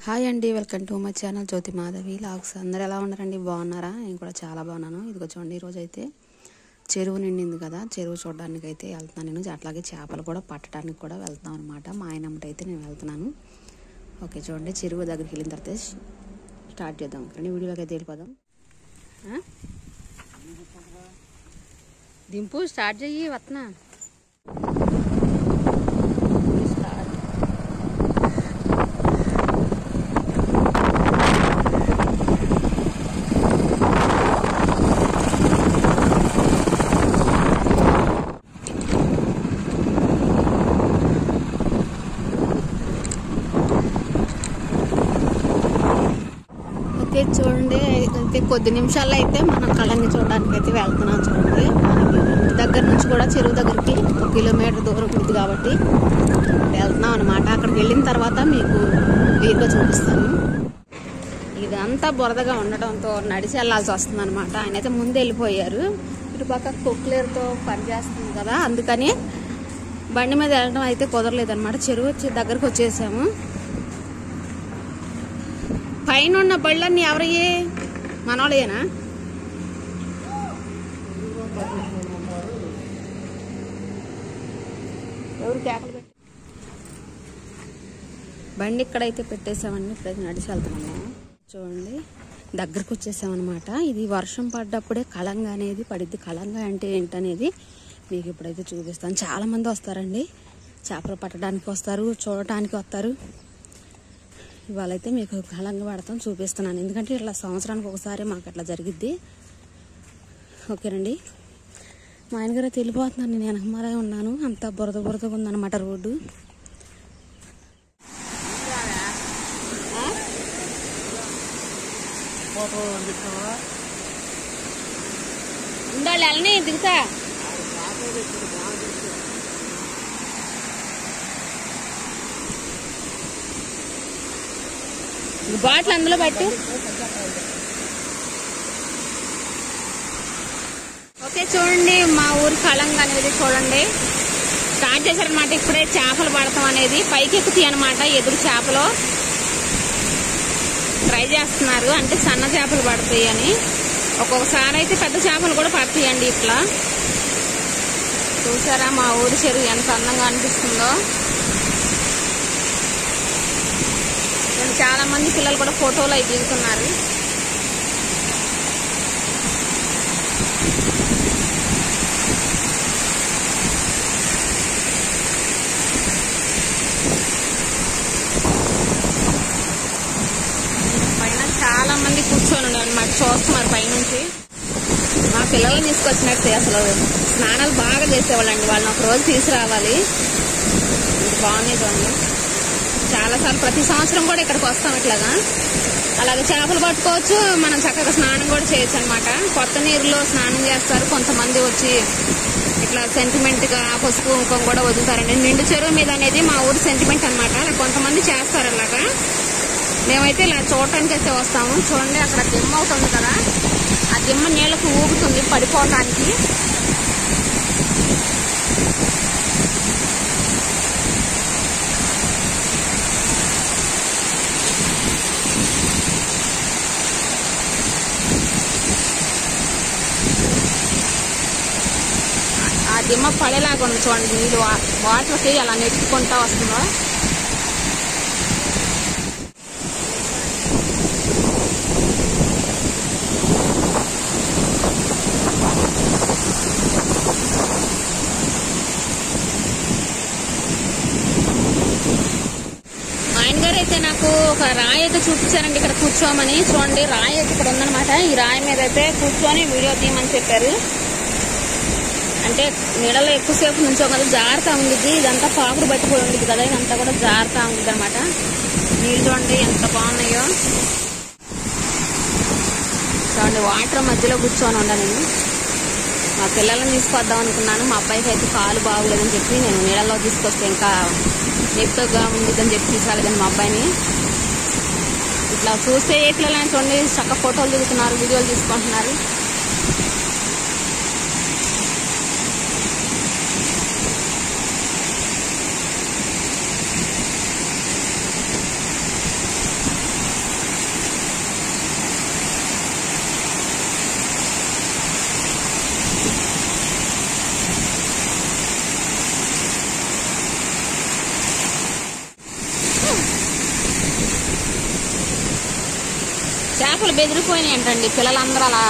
Hi అండి, welcome to my channel Jyothi Madhavi logs. అందరు ఎలా ఉన్నారండి? బాగున్నారా? నేను కూడా చాలా బాగున్నాను. ఇదిగో చూడండి, ఈరోజు అయితే చెరువు నిండింది కదా, చెరువు చూడడానికి అయితే వెళ్తున్నాను నేను. అట్లాగే చేపలు కూడా పట్టడానికి కూడా వెళ్తాం అనమాట. మా ఆయనమ్మట అయితే నేను వెళ్తున్నాను. ఓకే చూడండి, చెరువు దగ్గరికి వెళ్ళిన తర్వాత స్టార్ట్ చేద్దాం. కానీ వీడియోలోకి అయితే వెళ్ళిపోదాం. దింపు స్టార్ట్ చెయ్యి, వస్తున్నా. చూడండి, అయితే కొద్ది నిమిషాల్లో అయితే మనం కళని చూడడానికి అయితే వెళ్తున్నాం. చూడండి, మనకి దగ్గర నుంచి కూడా చెరువు దగ్గరికి 1 కిలోమీటర్ దూరం ఉంటుంది కాబట్టి వెళ్తున్నాం అనమాట. అక్కడికి వెళ్ళిన తర్వాత మీకు క్లియర్గా చూపిస్తాను. ఇదంతా బురదగా ఉండటంతో నడిచి వెళ్ళాల్సి వస్తుంది అనమాట. ఆయన అయితే ముందు వెళ్ళిపోయారు. ఇటుపక్క కొక్లేరుతో పనిచేస్తుంది కదా, అందుకని బండి మీద వెళ్ళడం అయితే కుదరలేదు అనమాట. చెరువు దగ్గరకు వచ్చేసాము. పైన ఉన్న బళ్ళన్నీ ఎవరయ్యే? మనోళ్ళేనా? ఎవరు కేకలు పెట్టి బండి ఇక్కడైతే పెట్టేసామండి. ఇప్పుడైతే నడిచి వెళ్తున్నాము. చూడండి, దగ్గరకు వచ్చేసామన్నమాట. ఇది వర్షం పడ్డప్పుడే కళంగా అనేది పడిద్ది. కళంగా అంటే ఏంటనేది మీకు ఇప్పుడైతే చూపిస్తాను. చాలా మంది వస్తారండి, చేపలు పట్టడానికి వస్తారు, చూడటానికి వస్తారు. ఇవాళైతే మీకు కళంగా పడతాం చూపిస్తున్నాను. ఎందుకంటే ఇట్లా సంవత్సరానికి ఒకసారి మాకు అట్లా జరిగిద్ది. ఓకేనండి, మా ఆయన గారు వెళ్ళిపోతున్నాను. నేను వెనకమాలే ఉన్నాను. అంతా బురదగా ఉందన్నమాట రోడ్డు. ఉండాలి వెళ్ళని దిగుతా. బాటిల్ అందులో పెట్టు. ఓకే చూడండి, మా ఊరి కళంగా అనేది చూడండి స్టార్ట్ చేశారనమాట. ఇప్పుడే చేపలు పడతాం అనేది పైకి ఎక్కుతాయి అనమాట. ఎదురు చేపలు ట్రై చేస్తున్నారు, అంటే సన్న చేపలు పడతాయి అని. ఒక్కొక్కసారి అయితే పెద్ద చేపలు కూడా పడతాయండి. ఇట్లా చూసారా మా ఊరి చెరువు ఎంత అందంగా అనిపిస్తుందో. చాలా మంది పిల్లలు కూడా ఫోటోలు అవి దిగుతున్నారు. పైన చాలా మంది కూర్చొని ఉన్నారు అన్నమాట, చూస్తున్నారు పైనుంచి. మా పిల్లల్ని తీసుకొచ్చినట్టు అసలు స్నానాలు బాగా చేసేవాళ్ళండి. వాళ్ళని ఒక రోజు తీసుకురావాలి. బాగుంది. చాలాసార్లు ప్రతి సంవత్సరం కూడా ఇక్కడికి వస్తాం ఇట్లాగా. అలాగే చేపలు పట్టుకోవచ్చు, మనం చక్కగా స్నానం కూడా చేయొచ్చు అనమాట. కొత్త నీరులో స్నానం చేస్తారు. కొంతమంది వచ్చి ఇట్లా సెంటిమెంట్ గా పసుపు కుంకుమ కూడా వదులుతారండి. నిండు చెరువు మీద అనేది మా ఊరు సెంటిమెంట్ అనమాట. అలా కొంతమంది చేస్తారు అలాగా. మేమైతే ఇలా చూడటానికి అయితే వస్తాము. చూడండి, అక్కడ దిమ్మ అవుతుంది కదా, ఆ దిమ్మ నీళ్ళకు ఊగుతుంది పడిపోవటానికి. దిమ్మ పడేలాగా ఉంది చూడండి. నీళ్ళు వాటర్కి అలా నెట్టుకుంటా వస్తుందో. ఆయన గారు అయితే నాకు ఒక రాయి అయితే చూపించారండి ఇక్కడ కూర్చోమని. చూడండి, రాయి అయితే ఇక్కడ ఉందనమాట. ఈ రాయి మీద అయితే కూర్చొని వీడియో తీయమని చెప్పారు. అంటే నీడలో ఎక్కువసేపు నుంచో కదా, జారుతా ఉండిద్ది. ఇదంతా పాకుడు పట్టిపోయి ఉండిద్ది కదా, ఇదంతా కూడా జారుతా ఉండిద్ది అనమాట. నీళ్ళు చూడండి ఎంత బాగున్నాయో. చూడండి, వాటర్ మధ్యలో కూర్చొని ఉండ. నేను మా పిల్లల్ని తీసుకొద్దాం అనుకున్నాను. మా అబ్బాయికి అయితే కాలు బాగులేదని చెప్పి నేను నీళ్ళలో తీసుకొస్తే ఇంకా ఎక్కువగా ఉండిద్దని చెప్పి తీసుకెళ్ళదని మా అబ్బాయిని. ఇట్లా చూస్తే ఏ పిల్లలని చూడండి చక్కగా ఫోటోలు దిగుతున్నారు, వీడియోలు తీసుకుంటున్నారు. చేపలు బెదిరిపోయినాయి అంటండి. పిల్లలందరూ అలా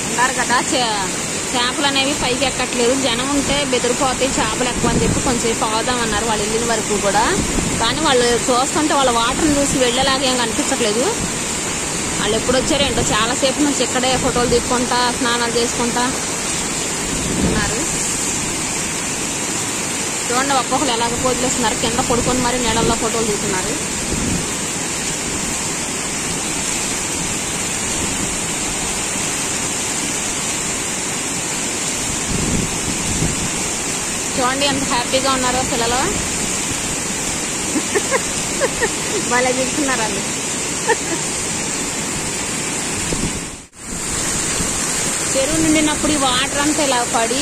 ఉన్నారు కదా, చేపలు అనేవి పైకి ఎక్కట్లేదు. జనం ఉంటే బెదిరిపోతాయి చేపలు ఎక్కువ అని చెప్పి కొంచెంసేపు ఆగుదామన్నారు వాళ్ళు వెళ్ళిన వరకు కూడా. కానీ వాళ్ళు చూస్తుంటే వాళ్ళ వాటర్ని చూసి వెళ్ళేలాగా ఏం కనిపించట్లేదు. వాళ్ళు ఎప్పుడు వచ్చారో ఏంటో, చాలాసేపు నుంచి ఇక్కడే ఫోటోలు తీసుకుంటా స్నానాలు చేసుకుంటా ఉన్నారు. చూడండి ఒక్కొక్కరు ఎలాగ పోజులేస్తున్నారు, కింద పడుకొని మరి నీళ్ళల్లో ఫోటోలు తీస్తున్నారు. చూడండి ఎంత హ్యాపీగా ఉన్నారో పిల్లలు. వాళ్ళే చూస్తున్నారు వాళ్ళు. చెరువు నిండినప్పుడు ఈ వాటర్ అంతా ఇలా పడి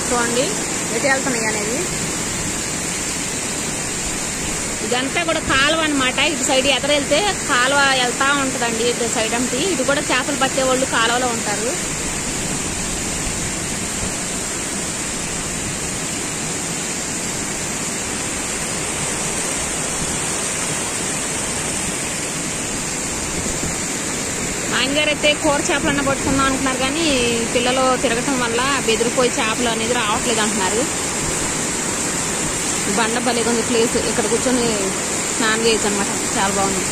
చూడండి ఎటు వెళ్తున్నాయి అనేది. ఇదంతా కూడా కాలువ అనమాట. ఇటు సైడ్ ఎదరెళ్తే కాలువ వెళ్తా ఉంటుందండి. ఇటు సైడ్ అంతా ఇటు కూడా చేపలు పట్టే వాళ్ళు కాలువలో ఉంటారు. ఆయన గారు అయితే కూర చేపలన్నా పట్టుకుందాం అంటున్నారు, కానీ పిల్లలు తిరగటం వల్ల బెదిరిపోయి చేపలు అనేది రావట్లేదు అంటున్నారు. బండ భలేగా ఉంది ప్లేస్, ఇక్కడ కూర్చొని స్నానం చేయొచ్చు అనమాట, చాలా బాగుంది.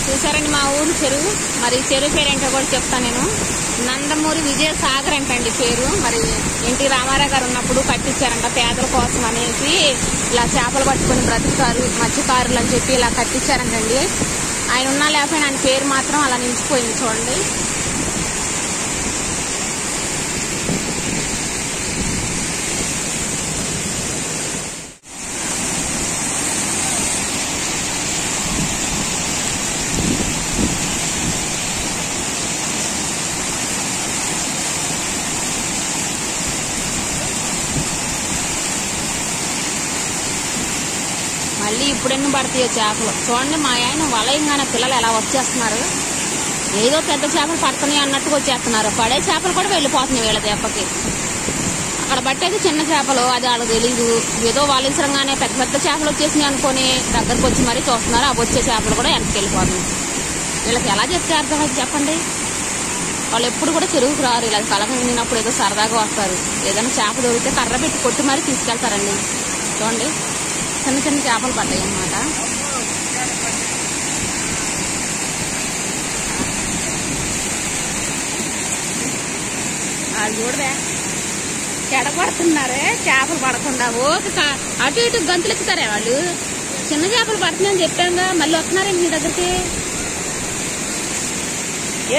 చూసారండి మా ఊరు చెరువు. మరి చెరువు పేరు ఏంటో కూడా చెప్తాను నేను. నందమూరి విజయసాగర్ అంటండి పేరు. మరి ఎన్టీ రామారావు గారు ఉన్నప్పుడు కట్టించారంట పేదల కోసం అనేసి. ఇలా చేపలు పట్టుకుని బ్రతుకుతారు మత్స్యకారులు అని చెప్పి ఇలా కట్టించారంటండి. ఆయన ఉన్నా లేకపోయినా ఆయన పేరు మాత్రం అలా నిలిచిపోయింది చూడండి. మళ్ళీ ఇప్పుడెన్ని పడతాయో చేపలు. చూడండి మా ఆయన వలయంగానే పిల్లలు ఎలా వచ్చేస్తున్నారు. ఏదో పెద్ద చేపలు పడుతున్నాయి అన్నట్టుగా వచ్చేస్తున్నారు. పడే చేపలు కూడా వెళ్ళిపోతున్నాయి వీళ్ళ దెబ్బకి. అక్కడ పట్టేది చిన్న చేపలు, అది వాళ్ళకి తెలీదు. ఏదో వాలించడంగానే పెద్ద పెద్ద చేపలు వచ్చేసినాయి అనుకుని దగ్గరకు వచ్చి మరీ చూస్తున్నారు. అవి వచ్చే చేపలు కూడా వెనక్కి వెళ్ళిపోతున్నాయి. వీళ్ళకి ఎలా చెప్తే అర్థమైంది చెప్పండి. వాళ్ళు ఎప్పుడు కూడా చెరువుకు రారు. ఇలా కలగ నిన్నప్పుడు ఏదో సరదాగా వస్తారు. ఏదైనా చేప దొరికితే కర్ర పెట్టి కొట్టి మరీ తీసుకెళ్తారండి. చూడండి చిన్న చిన్న చేపలు పడ్డాయి అన్నమాట. వాళ్ళు చూడదే చెడపడుతున్నారే చేపలు పడకుండా. ఓకే అటు ఇటు గంతులు ఎక్కుతారే వాళ్ళు. చిన్న చేపలు పడుతున్నాయని చెప్పాంగా, మళ్ళీ వస్తున్నారండి మీ దగ్గరికి.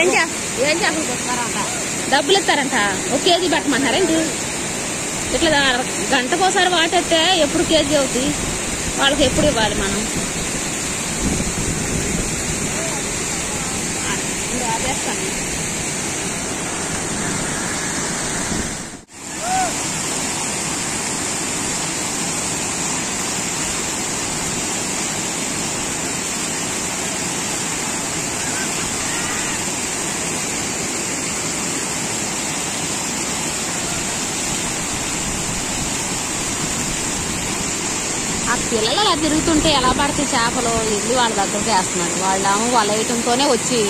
ఏం చేపలు కొట్టున్నారంట, డబ్బులు ఇస్తారంట. ఒక కేజీ పెట్టమంటారేంటి? ఇట్లా గంటకోసారి వాటెత్తే ఎప్పుడు కేజీ అవుతుంది? వాళ్ళకి ఎప్పుడు ఇవ్వాలి మనం? ఆపేస్తాను. ఆ పిల్లలు అలా తిరుగుతుంటే ఎలా పడతాయి చేపలు? వెళ్ళి వాళ్ళ దగ్గరికి వేస్తున్నారు. వాళ్ళేమో వాళ్ళ ఐటంతోనే వచ్చి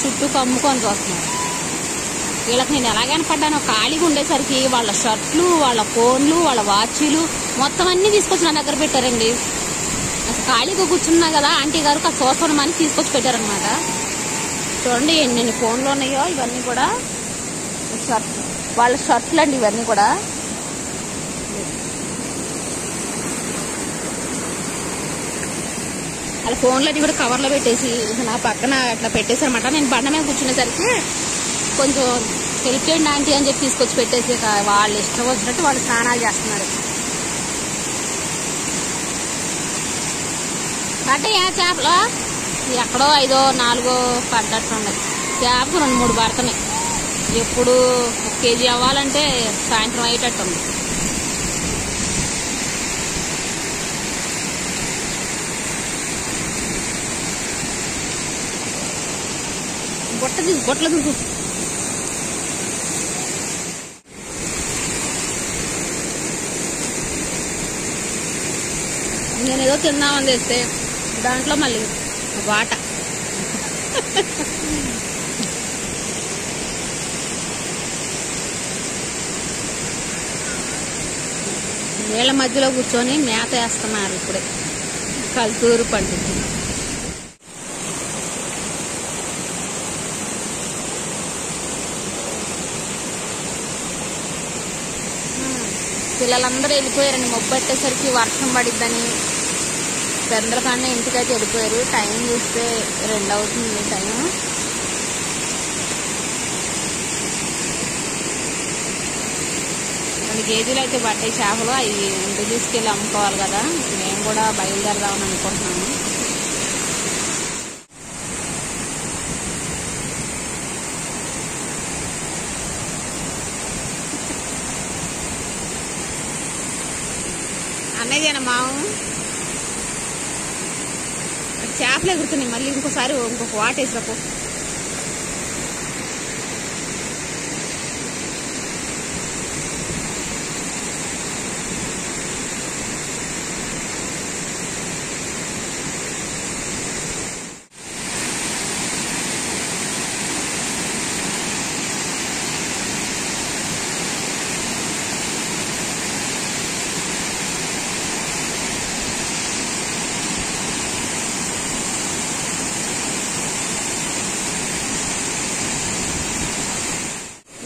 చుట్టూ కమ్ముకొని చూస్తున్నారు. వీళ్ళకి నేను ఎలాగైనా పడ్డానో ఖాళీగా ఉండేసరికి వాళ్ళ షర్ట్లు, వాళ్ళ ఫోన్లు, వాళ్ళ వాచీలు మొత్తం అన్ని తీసుకొచ్చి నా దగ్గర పెట్టారండి. అసలు ఖాళీగా కూర్చున్నా కదా ఆంటీ గారు ఆ చూసుకోవడం తీసుకొచ్చి పెట్టారనమాట. చూడండి ఎన్ని ఫోన్లు ఉన్నాయో ఇవన్నీ కూడా. వాళ్ళ షర్ట్లు అండి ఇవన్నీ కూడా. వాళ్ళ ఫోన్లన్నీ కూడా కవర్లో పెట్టేసి నా పక్కన అట్లా పెట్టేశారనమాట. నేను బండ మీద కూర్చునేసరికి కొంచెం హెల్ప్ చేయండి ఆంటీ అని చెప్పి తీసుకొచ్చి పెట్టేసి వాళ్ళు ఇష్టం వచ్చినట్టు వాళ్ళు స్నానాలు చేస్తున్నారు. అంటే ఏ చేపలు ఎక్కడో 5, 4 పడ్డట్టున్నాయి. చేపకు 2, 3 పడుతున్నాయి. ఎప్పుడు 1 కేజీ అవ్వాలంటే సాయంత్రం అయ్యేటట్టుంది. బొట్టలు దిగు. నేనేదో తిందామని తెస్తే దాంట్లో మళ్ళీ వాట. నీళ్ళ మధ్యలో కూర్చొని మేత వేస్తున్నారు ఇప్పుడే కల్తూరు పండుగ. పిల్లలందరూ వెళ్ళిపోయారండి. మొబ్బెట్టేసరికి వర్షం పడిద్దని పెద్దల కన్నా ఇంటికైతే వెళ్ళిపోయారు. టైం చూస్తే 2 అవుతుంది టైం. కేజీలు అయితే పట్టాయి చేపలు. అవి ఇంటికి తీసుకెళ్ళి అమ్ముకోవాలి కదా. మేము కూడా బయలుదేరదామని అనుకుంటున్నాము. అన్నయ్యనా మాము చేపలు ఎగురుతున్నాయి. మళ్ళీ ఇంకొక వాట వేసిరాపో.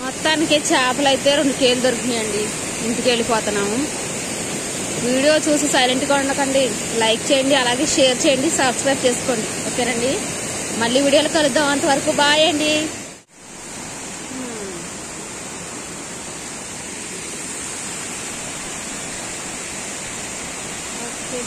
మొత్తానికి చేపలు అయితే 2 కేజీలు దొరికినాయండి. ఇంటికి వెళ్ళిపోతున్నాము. వీడియో చూసి సైలెంట్గా ఉండకండి. లైక్ చేయండి, అలాగే షేర్ చేయండి, సబ్స్క్రైబ్ చేసుకోండి. ఓకేనండి. మళ్ళీ వీడియోలు కలుద్దాం. అంతవరకు బాయ్ అండి. ఓకే.